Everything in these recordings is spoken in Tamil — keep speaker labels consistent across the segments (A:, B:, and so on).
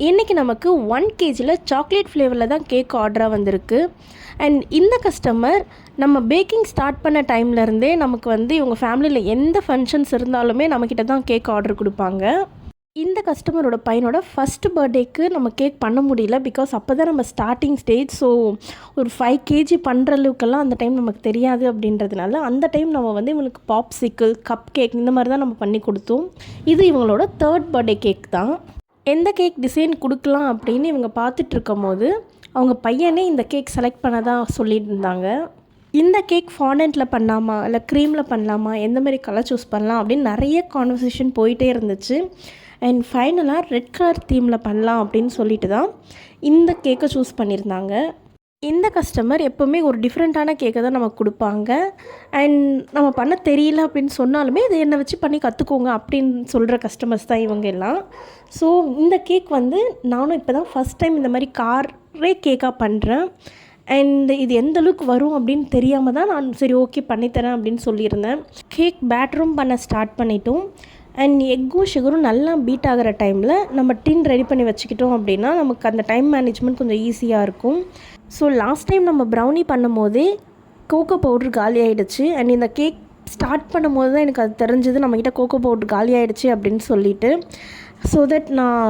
A: இன்றைக்கி நமக்கு 1 kgல சாக்லேட் ஃப்ளேவரில் தான் கேக் ஆர்டராக வந்திருக்கு. அண்ட் இந்த கஸ்டமர் நம்ம பேக்கிங் ஸ்டார்ட் பண்ண டைம்லேருந்தே நமக்கு வந்து இவங்க ஃபேமிலியில் எந்த ஃபங்க்ஷன்ஸ் இருந்தாலுமே நம்மக்கிட்ட தான் கேக் ஆர்டர் கொடுப்பாங்க. இந்த கஸ்டமரோட பையனோட ஃபஸ்ட்டு பர்த்டேக்கு நம்ம கேக் பண்ண முடியல. பிகாஸ் அப்போ தான் நம்ம ஸ்டார்டிங் ஸ்டேஜ். ஸோ ஒரு 5 kg பண்ணுற அளவுக்கெல்லாம் அந்த டைம் நமக்கு தெரியாது. அப்படின்றதுனால அந்த டைம் நம்ம வந்து இவங்களுக்கு பாப்சிக்கிள், கப் கேக் இந்த மாதிரி தான் நம்ம பண்ணி கொடுத்தோம். இது இவங்களோட 3rd பர்த்டே கேக் தான். எந்த கேக் டிசைன் கொடுக்கலாம் அப்படின்னு இவங்க பார்த்துட்ருக்கும் போது அவங்க பையனே இந்த கேக் செலக்ட் பண்ண தான் சொல்லிட்டு இருந்தாங்க. இந்த கேக் ஃபாண்டன்ட்டில் பண்ணலாமா இல்லை க்ரீமில் பண்ணலாமா, எந்த மாதிரி கலர் சூஸ் பண்ணலாம் அப்படின்னு நிறைய கான்வர்சேஷன் போயிட்டே இருந்துச்சு. அண்ட் ஃபைனலாக ரெட் கலர் தீமில் பண்ணலாம் அப்படின்னு சொல்லிட்டு தான் இந்த கேக்கை சூஸ் பண்ணியிருந்தாங்க. இந்த கஸ்டமர் எப்போவுமே ஒரு டிஃப்ரெண்ட்டான கேக்கை தான் நமக்கு கொடுப்பாங்க. அண்ட் நம்ம பண்ண தெரியல அப்படின்னு சொன்னாலுமே இதை என்னை வச்சு பண்ணி கற்றுக்கோங்க அப்படின்னு சொல்கிற கஸ்டமர்ஸ் தான் இவங்க எல்லாம். ஸோ இந்த கேக் வந்து நானும் இப்போ தான் ஃபஸ்ட் டைம் இந்த மாதிரி காரே கேக்காக பண்ணுறேன். அண்ட் இது எந்த அளவுக்கு வரும் அப்படின்னு தெரியாமல் தான் நான் சரி ஓகே பண்ணித்தரேன் அப்படின்னு சொல்லியிருந்தேன். கேக் பேட்டரும் பண்ண ஸ்டார்ட் பண்ணிட்டோம். அண்ட் எக்கும் சுகரும் நல்லா பீட் ஆகிற டைமில் நம்ம டின் ரெடி பண்ணி வச்சுக்கிட்டோம் அப்படின்னா நமக்கு அந்த டைம் மேனேஜ்மெண்ட் கொஞ்சம் ஈஸியாக இருக்கும். ஸோ லாஸ்ட் டைம் நம்ம ப்ரௌனி பண்ணும் போதே கோகோ பவுட்ரு காலி ஆகிடுச்சு. அண்ட் இந்த கேக் ஸ்டார்ட் பண்ணும் போது தான் எனக்கு அது தெரிஞ்சது நம்மக்கிட்ட கோகோ பவுட்ரு காலி ஆகிடுச்சு அப்படின்னு சொல்லிட்டு. ஸோ தட் நான்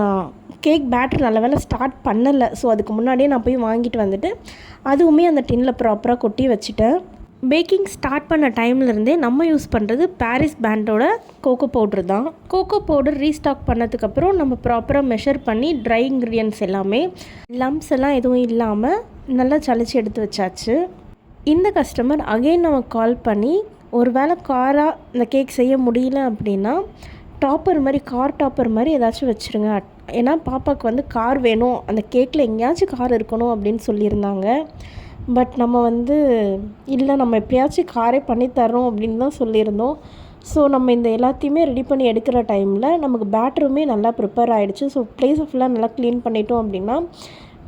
A: கேக் பேட்டர் நல்ல வேலை ஸ்டார்ட் பண்ணலை. ஸோ அதுக்கு முன்னாடியே நான் போய் வாங்கிட்டு வந்துட்டு அதுவுமே அந்த டின்னில் ப்ராப்பராக கொட்டி வச்சுட்டேன். பேக்கிங் ஸ்டார்ட் பண்ண டைம்லேருந்தே நம்ம யூஸ் பண்ணுறது பாரிஸ் பிராண்டோட கோகோ பவுட்ரு தான். கோகோ பவுடர் ரீஸ்டாக் பண்ணதுக்கப்புறம் நம்ம ப்ராப்பராக மெஷர் பண்ணி ட்ரை இன்க்ரீடியன்ட்ஸ் எல்லாமே லம்ப்ஸ் எல்லாம் எதுவும் இல்லாமல் நல்லா சளிச்சு எடுத்து வச்சாச்சு. இந்த கஸ்டமர் அகெயின் நமக்கு கால் பண்ணி ஒரு வேளை காராக இந்த கேக் செய்ய முடியல அப்படின்னா டாப்பர் மாதிரி கார் டாப்பர் மாதிரி ஏதாச்சும் வச்சுருங்க. ஏன்னா பாப்பாவுக்கு வந்து கார் வேணும், அந்த கேக்கில் எங்கேயாச்சும் கார் இருக்கணும் அப்படின்னு சொல்லியிருந்தாங்க. பட் நம்ம வந்து இல்லை நம்ம எப்படியாச்சும் காரே பண்ணித்தரோம் அப்படின்னு தான் சொல்லியிருந்தோம். ஸோ நம்ம இந்த எல்லாத்தையுமே ரெடி பண்ணி எடுக்கிற டைமில் நமக்கு பேட்டருமே நல்லா ப்ரிப்பேர் ஆகிடுச்சு. ஸோ ப்ளேஸை ஃபுல்லாக நல்லா க்ளீன் பண்ணிட்டோம் அப்படின்னா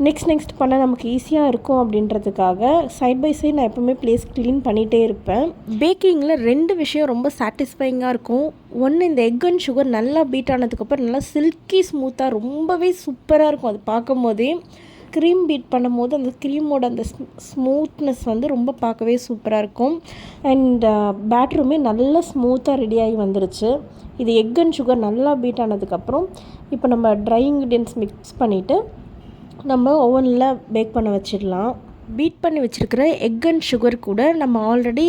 A: நெக்ஸ்ட் பண்ண நமக்கு ஈஸியாக இருக்கும் அப்படின்றதுக்காக சைட் பை சைட் நான் எப்போவுமே ப்ளேஸ் க்ளீன் பண்ணிகிட்டே இருப்பேன். பேக்கிங்கில் 2 விஷயம் ரொம்ப சாட்டிஸ்ஃபைங்காக இருக்கும். ஒன்று, இந்த எக் அண்ட் சுகர் நல்லா பீட் ஆனதுக்கப்புறம் நல்லா சில்கி ஸ்மூத்தாக ரொம்பவே சூப்பராக இருக்கும். அது பார்க்கும் போதே க்ரீம் பீட் பண்ணும்போது அந்த க்ரீமோட அந்த ஸ்மூத்னஸ் வந்து ரொம்ப பார்க்கவே சூப்பராக இருக்கும். அண்ட் பேட்டருமே நல்லா ஸ்மூத்தாக ரெடியாகி வந்துருச்சு. இது எக் அண்ட் சுகர் நல்லா பீட் ஆனதுக்கப்புறம் இப்போ நம்ம ட்ரை இன்க்ரீடியன்ட்ஸ் மிக்ஸ் பண்ணிவிட்டு நம்ம ஓவனில் பேக் பண்ண வச்சிடலாம். பீட் பண்ணி வச்சுருக்கிற எக் அண்ட் சுகர் கூட நம்ம ஆல்ரெடி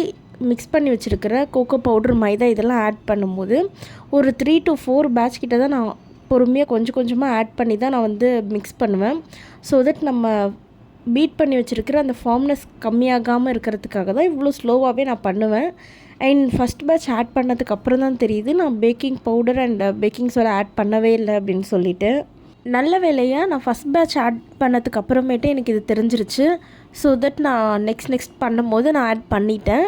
A: மிக்ஸ் பண்ணி வச்சுருக்கிற கோகோ பவுட்ரு, மைதா இதெல்லாம் ஆட் பண்ணும்போது ஒரு 3 to 4 பேட்ச் கிட்ட தான் நான் பொறுமையாக கொஞ்சம் கொஞ்சமாக ஆட் பண்ணி தான் நான் வந்து மிக்ஸ் பண்ணுவேன். ஸோ தட் நம்ம பீட் பண்ணி வச்சுருக்கிற அந்த ஃபார்ம்னஸ் கம்மியாகாமல் இருக்கிறதுக்காக தான் இவ்வளோ ஸ்லோவாகவே நான் பண்ணுவேன். அண்ட் ஃபஸ்ட் பேட்ச் ஆட் பண்ணதுக்கப்புறம் தான் தெரியுது நான் baking powder and baking soda add பண்ணவே இல்லை அப்படின்னு சொல்லிட்டு. நல்ல வேலையாக நான் ஃபஸ்ட் பேட்ச் ஆட் பண்ணதுக்கு அப்புறமேட்டு எனக்கு இது தெரிஞ்சிருச்சு. ஸோ தட் நான் நெக்ஸ்ட் பண்ணும்போது நான் ஆட் பண்ணிட்டேன்.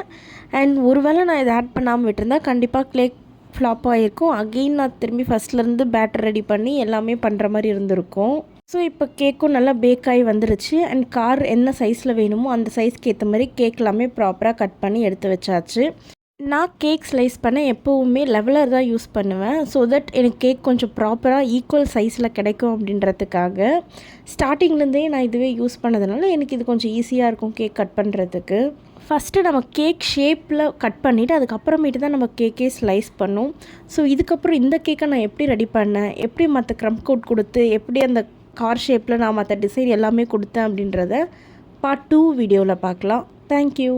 A: அண்ட் ஒருவேளை நான் இதை ஆட் பண்ணாமல் விட்டுருந்தேன் கண்டிப்பாக கேக் ஃப்ளாப் ஆகிருக்கும். அகெயின் நான் திரும்பி ஃபஸ்ட்லேருந்து பேட்டர் ரெடி பண்ணி எல்லாமே பண்ணுற மாதிரி இருந்திருக்கும். ஸோ இப்போ கேக்கும் நல்லா பேக் ஆகி வந்துருச்சு. அண்ட் கார் என்ன சைஸில் வேணுமோ அந்த சைஸ்க்கு ஏற்ற மாதிரி கேக் எல்லாமே ப்ராப்பராக கட் பண்ணி எடுத்து வச்சாச்சு. நான் கேக் ஸ்லைஸ் பண்ண எப்போவுமே லெவலர் தான் யூஸ் பண்ணுவேன். ஸோ தட் எனக்கு கேக் கொஞ்சம் ப்ராப்பராக ஈக்குவல் சைஸில் கிடைக்கும் அப்படின்றதுக்காக ஸ்டார்டிங்லேருந்தே நான் இதுவே யூஸ் பண்ணதுனால எனக்கு இது கொஞ்சம் ஈஸியாக இருக்கும் கேக் கட் பண்ணுறதுக்கு. ஃபஸ்ட்டு நம்ம கேக் ஷேப்பில் கட் பண்ணிவிட்டு அதுக்கப்புறமேட்டு தான் நம்ம கேக்கே ஸ்லைஸ் பண்ணோம். ஸோ இதுக்கப்புறம் இந்த கேக்கை நான் எப்படி ரெடி பண்ணேன், எப்படி மற்ற க்ரம் கோட் கொடுத்து எப்படி அந்த கார் ஷேப்பில் நான் மற்ற டிசைன் எல்லாமே கொடுத்தேன் அப்படின்றத பார்ட் 2 வீடியோவில் பார்க்கலாம். தேங்க்யூ.